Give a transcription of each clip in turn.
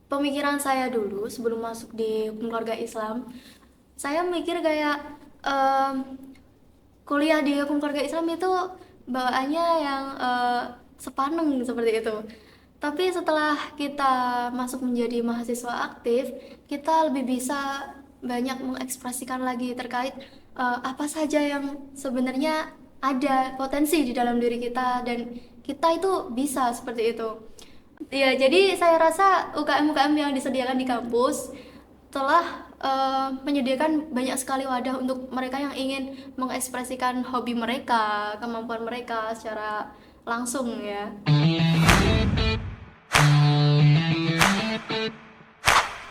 pemikiran saya dulu sebelum masuk di hukum keluarga Islam, saya mikir kayak kuliah di hukum keluarga Islam itu bawaannya yang sepaneng seperti itu. Tapi setelah kita masuk menjadi mahasiswa aktif, kita lebih bisa banyak mengekspresikan lagi terkait apa saja yang sebenarnya ada potensi di dalam diri kita dan kita itu bisa seperti itu. Ya, jadi saya rasa UKM-UKM yang disediakan di kampus telah menyediakan banyak sekali wadah untuk mereka yang ingin mengekspresikan hobi mereka, kemampuan mereka secara langsung ya.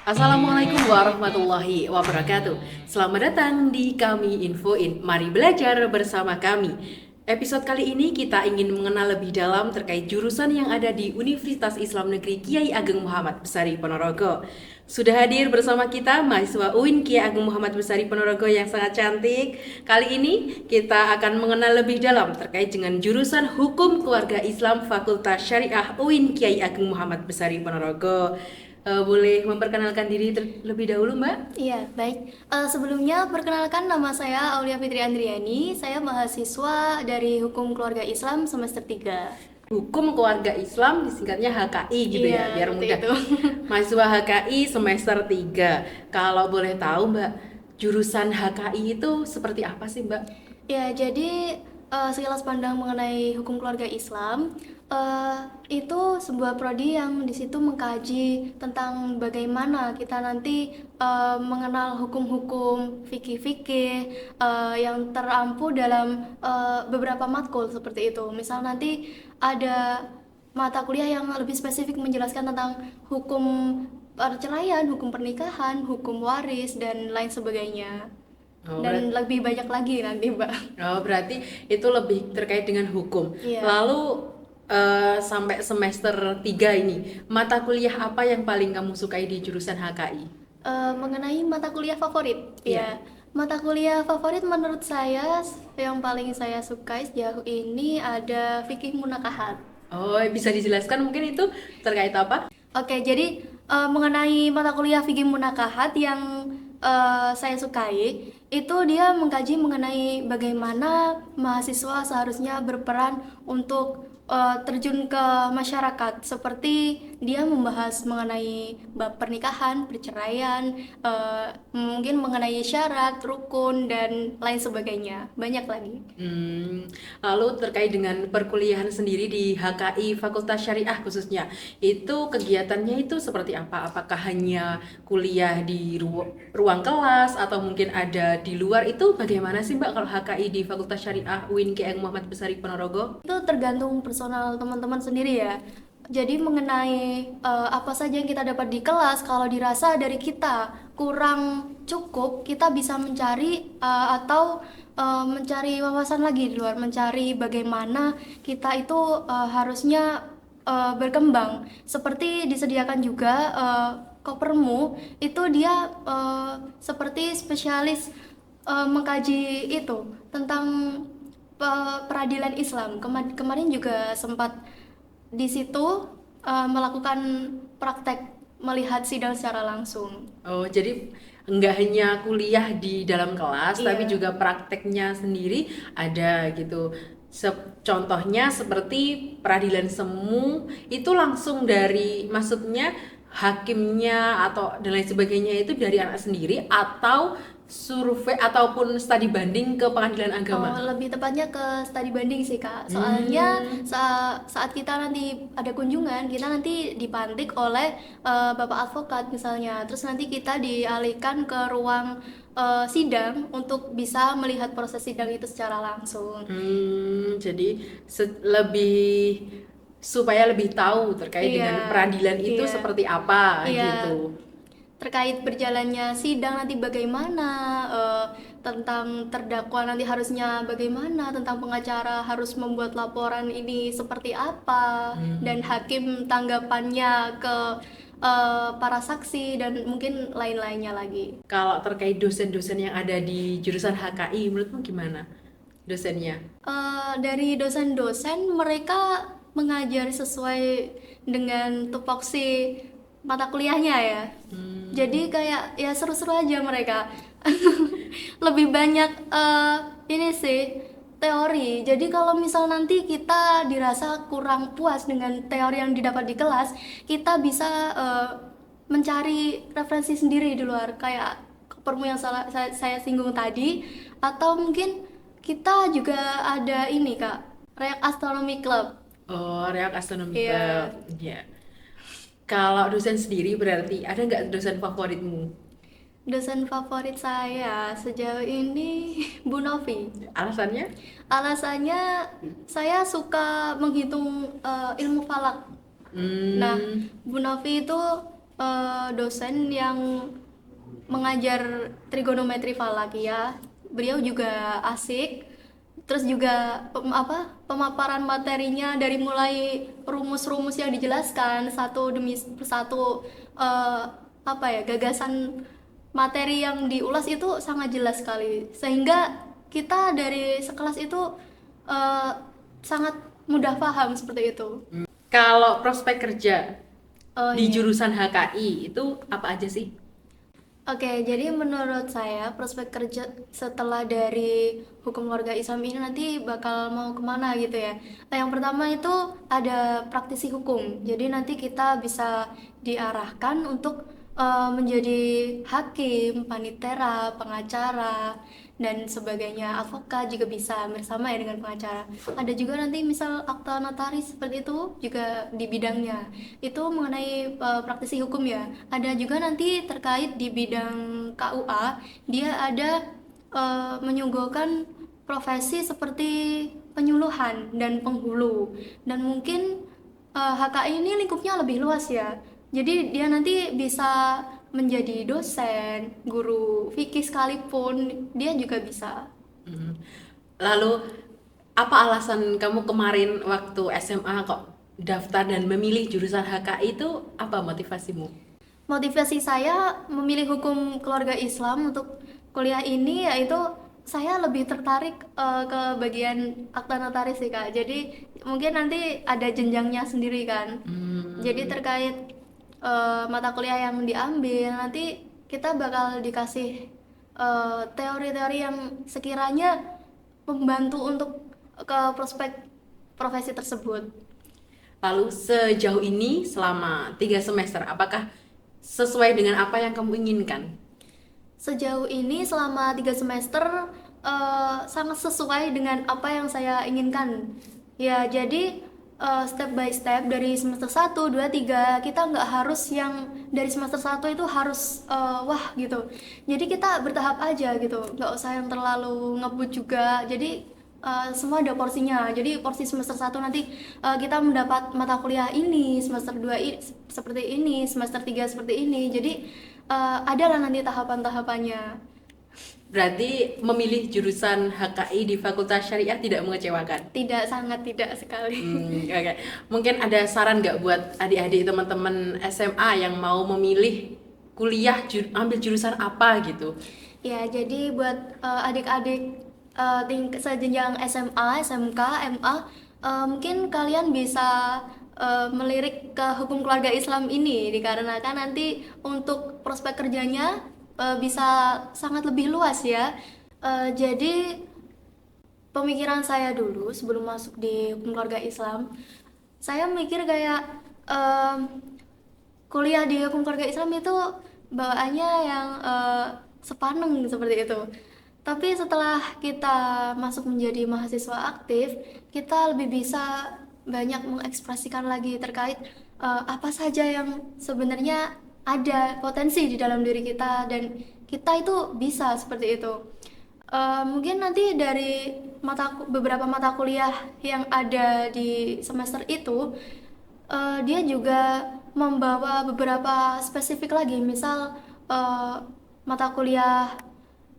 Assalamualaikum warahmatullahi wabarakatuh. Selamat datang di Kami Infoin. Mari belajar bersama kami. Episode kali ini kita ingin mengenal lebih dalam terkait jurusan yang ada di Universitas Islam Negeri Kiai Ageng Muhammad Besari Ponorogo. Sudah hadir bersama kita mahasiswa UIN Kiai Ageng Muhammad Besari Ponorogo yang sangat cantik. Kali ini kita akan mengenal lebih dalam terkait dengan jurusan Hukum Keluarga Islam Fakultas Syariah UIN Kiai Ageng Muhammad Besari Ponorogo. Boleh memperkenalkan diri terlebih dahulu, Mbak? Iya, baik. Sebelumnya perkenalkan, nama saya Aulia Fitri Andriani. Saya mahasiswa dari Hukum Keluarga Islam semester 3. Hukum Keluarga Islam disingkatnya HKI gitu Iya, ya, biar seperti mudah. itu. Mahasiswa HKI semester 3. Kalau boleh tahu, Mbak, jurusan HKI itu seperti apa sih, Mbak? Ya, jadi sekilas pandang mengenai hukum keluarga Islam, eh, itu sebuah prodi yang di situ mengkaji tentang bagaimana kita nanti mengenal hukum-hukum fikih-fikih yang terampu dalam beberapa matkul seperti itu. Misal nanti ada mata kuliah yang lebih spesifik menjelaskan tentang hukum perceraian, hukum pernikahan, hukum waris, dan lain sebagainya. Oh, Dan lebih banyak lagi nanti, Mbak. berarti itu lebih terkait dengan hukum. Iya. Lalu sampai semester 3 ini, mata kuliah apa yang paling kamu sukai di jurusan HKI? Mengenai mata kuliah favorit, Iya. ya. Mata kuliah favorit menurut saya yang paling saya sukai sejauh ini ada fikih munakahat. Oh, bisa dijelaskan mungkin itu terkait apa? Oke, jadi mengenai mata kuliah fikih munakahat yang saya sukai, itu dia mengkaji mengenai bagaimana mahasiswa seharusnya berperan untuk terjun ke masyarakat, seperti dia membahas mengenai bab pernikahan, perceraian, mungkin mengenai syarat, rukun, dan lain sebagainya. Banyak lagi. Lalu terkait dengan perkuliahan sendiri di HKI Fakultas Syariah khususnya, itu kegiatannya itu seperti apa? Apakah hanya kuliah di ruang kelas atau mungkin ada di luar? Itu bagaimana sih, Mbak, kalau HKI di Fakultas Syariah UIN Kiai Muhammad Besari Ponorogo? Itu tergantung personal teman-teman sendiri ya. Jadi mengenai apa saja yang kita dapat di kelas, kalau dirasa dari kita kurang cukup, kita bisa mencari atau mencari wawasan lagi di luar, mencari bagaimana kita itu harusnya berkembang. Seperti disediakan juga Kopermu, itu dia seperti spesialis mengkaji itu tentang peradilan Islam. Kemarin juga sempat di situ melakukan praktek melihat sidang secara langsung. Oh, jadi nggak hanya kuliah di dalam kelas, tapi Iya. juga prakteknya sendiri ada gitu. Contohnya seperti peradilan semu itu langsung dari, maksudnya hakimnya atau dan lain sebagainya itu dari anak sendiri atau survei ataupun studi banding ke pengadilan agama. Oh, lebih tepatnya ke studi banding sih, Kak. Soalnya saat kita nanti ada kunjungan, kita nanti dipantik oleh Bapak advokat misalnya. Terus nanti kita dialihkan ke ruang sidang untuk bisa melihat proses sidang itu secara langsung. Jadi lebih supaya lebih tahu terkait dengan Iya, peradilan itu iya, seperti apa iya. gitu. Terkait berjalannya sidang nanti bagaimana, tentang terdakwa nanti harusnya bagaimana, tentang pengacara harus membuat laporan ini seperti apa, dan hakim tanggapannya ke para saksi dan mungkin lain-lainnya lagi. Kalau terkait dosen-dosen yang ada di jurusan HKI, menurutmu gimana dosennya? Dari dosen-dosen, mereka mengajar sesuai dengan tupoksi mata kuliahnya ya. Jadi kayak ya seru-seru aja mereka. Lebih banyak ini sih teori. Jadi kalau misal nanti kita dirasa kurang puas dengan teori yang didapat di kelas, kita bisa mencari referensi sendiri di luar, kayak permu yang saya singgung tadi, atau mungkin kita juga ada ini Kak, Reak Astronomy Club. Oh, Reak Astronomy Club. Iya. Ya. Kalau dosen sendiri berarti ada nggak dosen favoritmu? Dosen favorit saya sejauh ini Bu Novi. Alasannya? Alasannya saya suka menghitung ilmu falak. Nah, Hmm, Bu Novi itu dosen yang mengajar trigonometri falak ya. Beliau juga asik. Terus juga pemaparan materinya dari mulai rumus-rumus yang dijelaskan satu demi satu, gagasan materi yang diulas itu sangat jelas sekali, sehingga kita dari sekelas itu eh, sangat mudah paham seperti itu. kalau prospek kerja Oh di iya. jurusan HKI itu apa aja sih? Oke, jadi menurut saya prospek kerja setelah dari hukum keluarga Islam ini nanti bakal mau kemana gitu ya. Nah, yang pertama itu ada praktisi hukum. Jadi nanti kita bisa diarahkan untuk menjadi hakim, panitera, pengacara, dan sebagainya. Advokat juga bisa bersama ya dengan pengacara. Ada juga nanti misal akta notaris seperti itu juga di bidangnya. Itu mengenai praktisi hukum ya. Ada juga nanti terkait di bidang KUA, dia ada menyuguhkan profesi seperti penyuluhan dan penghulu. Dan mungkin HKI ini lingkupnya lebih luas ya. Jadi dia nanti bisa menjadi dosen, guru fikih sekalipun, dia juga bisa. Hmm. Lalu apa alasan kamu kemarin waktu SMA kok daftar dan memilih jurusan HKI itu apa motivasimu? Motivasi saya memilih hukum keluarga Islam untuk kuliah ini yaitu saya lebih tertarik ke bagian akta notaris sih Kak. Jadi mungkin nanti ada jenjangnya sendiri kan. Jadi terkait mata kuliah yang diambil nanti kita bakal dikasih teori-teori yang sekiranya membantu untuk ke prospek profesi tersebut. Lalu sejauh ini selama 3 semester, apakah sesuai dengan apa yang kamu inginkan? Sejauh ini selama 3 semester sangat sesuai dengan apa yang saya inginkan. Ya, jadi step by step dari semester 1, 2, 3 kita nggak harus yang dari semester 1 itu harus wah gitu. Jadi kita bertahap aja gitu, nggak usah yang terlalu ngebut juga. Jadi semua ada porsinya. Jadi porsi semester 1 nanti kita mendapat mata kuliah ini, semester 2 seperti ini, semester 3 seperti ini. Jadi adalah nanti tahapan-tahapannya. Berarti memilih jurusan HKI di Fakultas Syariah tidak mengecewakan? Tidak, sangat tidak sekali. Oke. Mungkin ada saran nggak buat adik-adik teman-teman SMA yang mau memilih kuliah ambil jurusan apa gitu? Ya, jadi buat adik-adik sejenjang SMA, SMK, MA, mungkin kalian bisa melirik ke hukum keluarga Islam ini dikarenakan nanti untuk prospek kerjanya bisa sangat lebih luas ya. Jadi pemikiran saya dulu sebelum masuk di hukum keluarga Islam, saya mikir kayak kuliah di hukum keluarga Islam itu bawaannya yang sepaneng seperti itu. Tapi setelah kita masuk menjadi mahasiswa aktif, kita lebih bisa banyak mengekspresikan lagi terkait apa saja yang sebenarnya ada potensi di dalam diri kita dan kita itu bisa seperti itu. Mungkin nanti dari beberapa mata kuliah yang ada di semester itu, dia juga membawa beberapa spesifik lagi, misal mata kuliah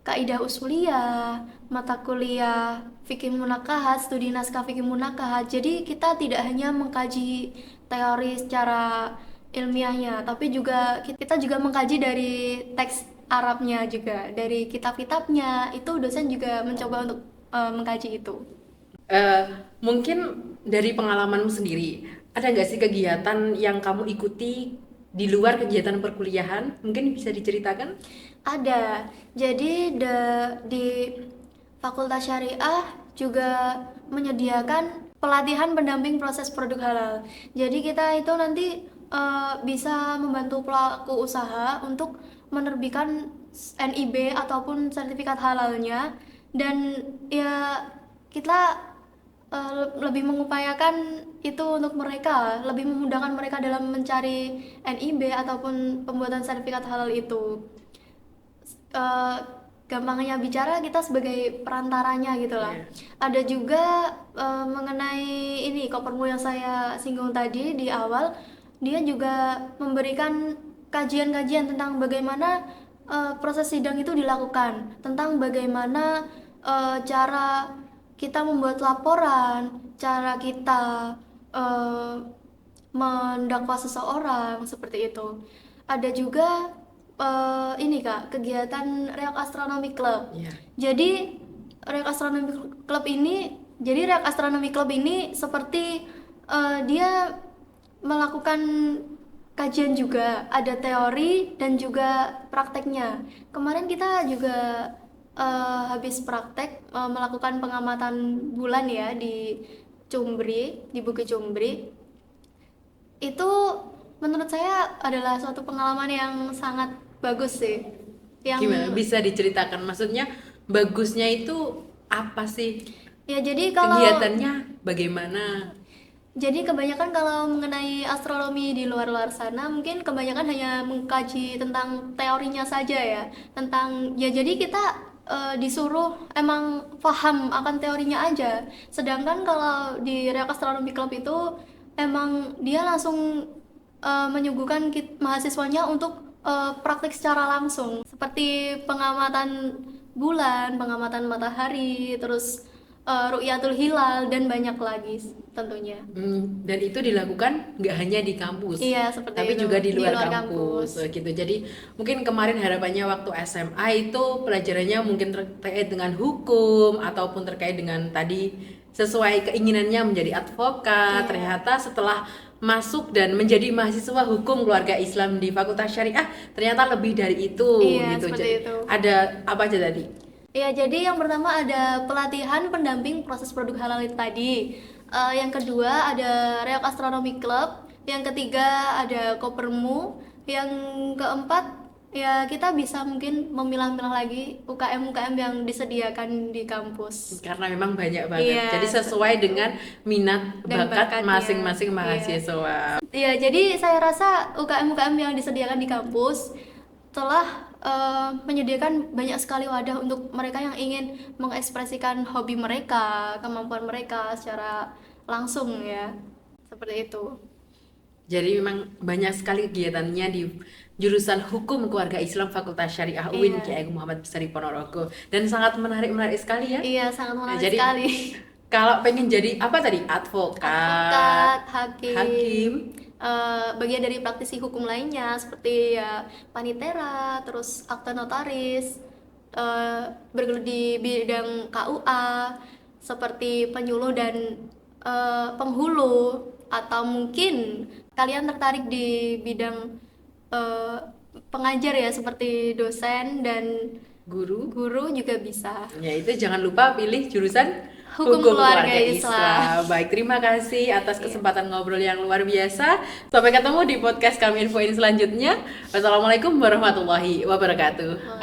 kaidah usuliyah, mata kuliah fikih munakahat, studi naskah fikih munakahat. Jadi kita tidak hanya mengkaji teori secara ilmiahnya, tapi juga kita juga mengkaji dari teks Arabnya juga, dari kitab-kitabnya. Itu dosen juga mencoba untuk mengkaji itu. Eh, Mungkin dari pengalamanmu sendiri, ada nggak sih kegiatan yang kamu ikuti di luar kegiatan perkuliahan, mungkin bisa diceritakan? Ada. Jadi di Fakultas Syariah juga menyediakan pelatihan pendamping proses produk halal. Jadi kita itu nanti bisa membantu pelaku usaha untuk menerbitkan NIB ataupun sertifikat halalnya, dan ya kita lebih mengupayakan itu untuk mereka, lebih memudahkan mereka dalam mencari NIB ataupun pembuatan sertifikat halal itu. Eh, Gampangnya bicara kita sebagai perantaranya gitu lah. Ada juga mengenai ini Kopermu yang saya singgung tadi di awal, dia juga memberikan kajian-kajian tentang bagaimana proses sidang itu dilakukan, tentang bagaimana cara kita membuat laporan, cara kita eh, mendakwa seseorang seperti itu. Ada juga ini Kak, kegiatan Reok Astronomi Club. Iya. Jadi Reok Astronomi Club ini, seperti dia melakukan kajian juga, ada teori dan juga prakteknya. Kemarin kita juga habis praktek melakukan pengamatan bulan ya di Cumbri, di Bukit Cumbri. Itu menurut saya adalah suatu pengalaman yang sangat bagus sih. Gimana bisa diceritakan? Maksudnya bagusnya itu apa sih? Ya jadi kalau Kegiatannya bagaimana? Jadi kebanyakan kalau mengenai astronomi di luar-luar sana mungkin kebanyakan hanya mengkaji tentang teorinya saja ya. Jadi kita disuruh emang paham akan teorinya aja. Sedangkan kalau di Reok Astronomi Club itu emang dia langsung menyuguhkan mahasiswanya untuk praktik secara langsung, seperti pengamatan bulan, pengamatan matahari, terus ru'yatul hilal dan banyak lagi tentunya. Dan itu dilakukan nggak hanya di kampus, Iya, seperti tapi itu. juga di Di luar luar kampus, kampus. gitu. Jadi mungkin kemarin harapannya waktu SMA itu pelajarannya mungkin terkait dengan hukum ataupun terkait dengan tadi sesuai keinginannya menjadi advokat. Iya. Ternyata setelah masuk dan menjadi mahasiswa hukum keluarga Islam di Fakultas Syariah ternyata lebih dari itu, Iya, gitu. seperti Jadi itu. ada apa aja tadi? Ya, jadi yang pertama ada pelatihan pendamping proses produk halal itu tadi. Yang kedua ada Reok Astronomi Club. Yang ketiga ada Kopermu. Yang keempat ya kita bisa mungkin memilah-milah lagi UKM-UKM yang disediakan di kampus. Karena memang banyak banget. Iya, Jadi sesuai dengan minat dan bakat bakatnya. masing-masing Iya. mahasiswa. Iya, jadi saya rasa UKM-UKM yang disediakan di kampus telah menyediakan banyak sekali wadah untuk mereka yang ingin mengekspresikan hobi mereka, kemampuan mereka secara langsung ya. Seperti itu. Jadi memang banyak sekali kegiatannya di jurusan Hukum Keluarga Islam Fakultas Syariah UIN Iya. Kiai Muhammad Besari Ponorogo, dan sangat menarik sekali ya. Iya, sangat menarik Jadi sekali. kalau pengen jadi apa tadi? Advokat, Advokat, hakim, hakim, bagian dari praktisi hukum lainnya seperti ya panitera, terus akta notaris, bergelut di bidang KUA seperti penyuluh dan penghulu, atau mungkin kalian tertarik di bidang pengajar ya seperti dosen dan guru. guru juga bisa. Ya itu jangan lupa pilih jurusan Hukum Keluarga Islam. Baik, terima kasih atas kesempatan ngobrol yang luar biasa. Sampai ketemu di podcast kami infoin selanjutnya. Wassalamualaikum warahmatullahi wabarakatuh.